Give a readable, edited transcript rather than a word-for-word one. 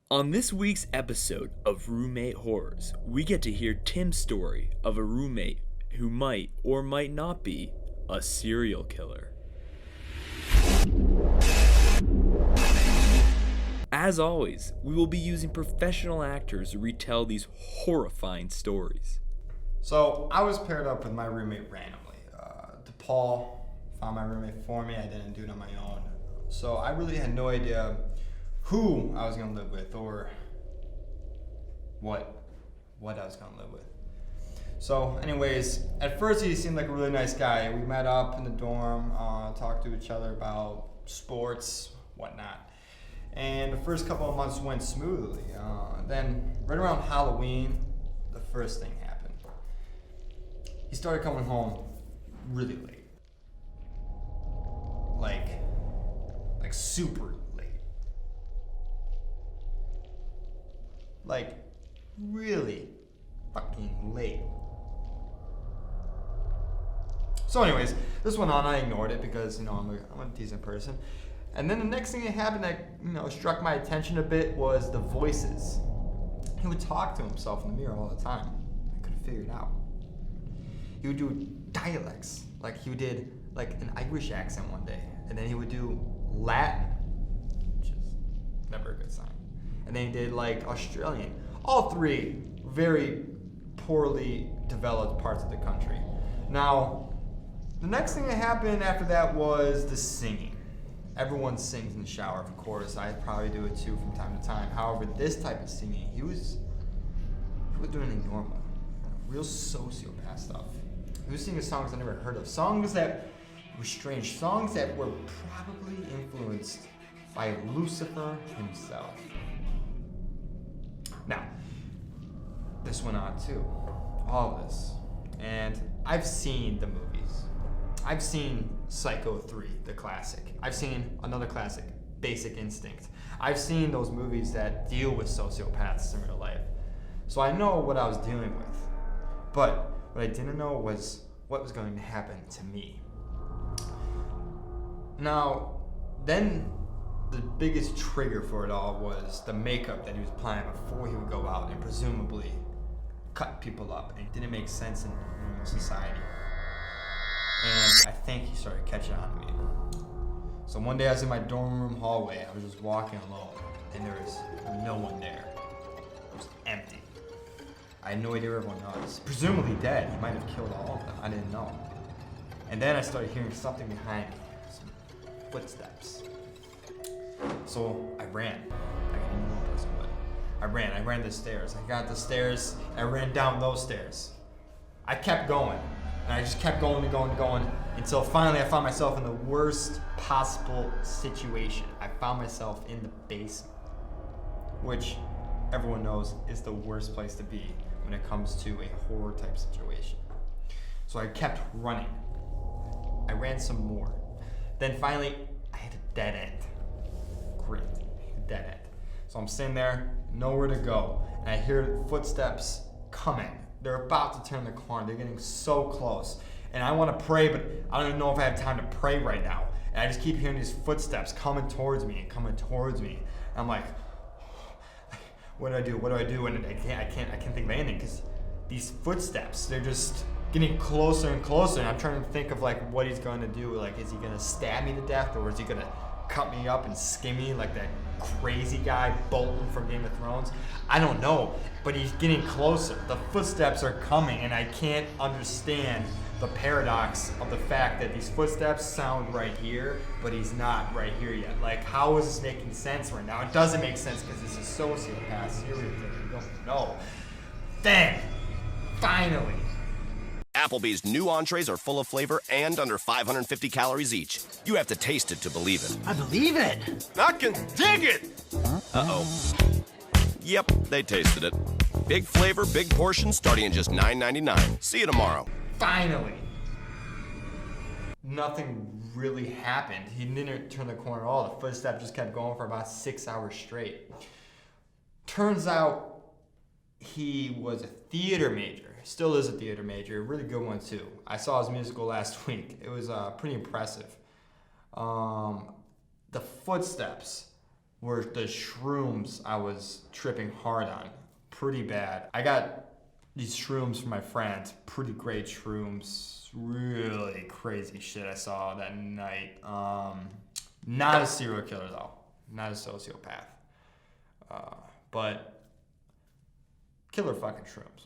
On this week's episode of Roommate Horrors, we get to hear Tim's story of a roommate who might or might not be a serial killer. As always, we will be using professional actors to retell these horrifying stories. So I was paired up with my roommate randomly. DePaul found my roommate for me. I didn't do it on my own. So I really had no idea who I was going to live with or what I was going to live with. So anyways, at first he seemed like a really nice guy. We met up in the dorm, talked to each other about sports, whatnot. And the first couple of months went smoothly. Then right around Halloween, the first thing happened. He started coming home really late. Like super late. Like really fucking late. So anyways, this went on. I ignored it because, I'm a decent person. And then the next thing that happened that, struck my attention a bit was the voices. He would talk to himself in the mirror all the time. I couldn't figure it out. He would do dialects. Like he did like an Irish accent one day. And then he would do Latin, which is never a good sign. And then he did like Australian. All three very poorly developed parts of the country. Now, the next thing that happened after that was the singing. Everyone sings in the shower, of course. I probably do it too from time to time. However, this type of singing, he was doing anything normal. Real sociopath stuff. He was singing songs I never heard of. Songs that were strange. Songs that were probably influenced by Lucifer himself. Now, this went on too. All of this. And I've seen the movies. I've seen Psycho 3, the classic. I've seen another classic, Basic Instinct. I've seen those movies that deal with sociopaths in real life. So I know what I was dealing with. But what I didn't know was what was going to happen to me. Now, then the biggest trigger for it all was the makeup that he was applying before he would go out and presumably cut people up. And it didn't make sense in normal society. And I think he started catching on to me. So one day I was in my dorm room hallway. I was just walking alone, and there was no one there. It was empty. I had no idea where everyone was. Presumably dead. He might have killed all of them. I didn't know. And then I started hearing something behind me. Some footsteps. So I ran. I didn't know what person would. I ran the stairs. I got the stairs. I ran down those stairs. I kept going. And I just kept going until finally I found myself in the worst possible situation. I found myself in the basement, which everyone knows is the worst place to be when it comes to a horror type situation. So I kept running. I ran some more. Then finally, I hit a dead end. Great, dead end. So I'm sitting there, nowhere to go, and I hear footsteps coming. They're about to turn the corner. They're getting so close. And I want to pray, but I don't even know if I have time to pray right now. And I just keep hearing these footsteps coming towards me. And I'm like, what do I do? And I can't think of anything because these footsteps, they're just getting closer and closer. And I'm trying to think of like what he's going to do. Like, is he going to stab me to death, or is he going to cut me up and skin me like that crazy guy Bolton from Game of Thrones? I don't know, but he's getting closer. The footsteps are coming, and I can't understand the paradox of the fact that these footsteps sound right here, but he's not right here yet. Like, how is this making sense right now? It doesn't make sense because it's a sociopath, serial killer. You don't know. Then, finally. Applebee's new entrees are full of flavor and under 550 calories each. You have to taste it to believe it. I believe it. I can dig it! Uh-oh. Yep, they tasted it. Big flavor, big portion, starting at just $9.99. See you tomorrow. Finally. Nothing really happened. He didn't turn the corner at all. The footstep just kept going for about 6 hours straight. Turns out he was a theater major. Still is a theater major. A really good one, too. I saw his musical last week. It was pretty impressive. The footsteps were the shrooms I was tripping hard on. Pretty bad. I got these shrooms from my friends. Pretty great shrooms. Really crazy shit I saw that night. Not a serial killer though. Not a sociopath. But killer fucking shrooms.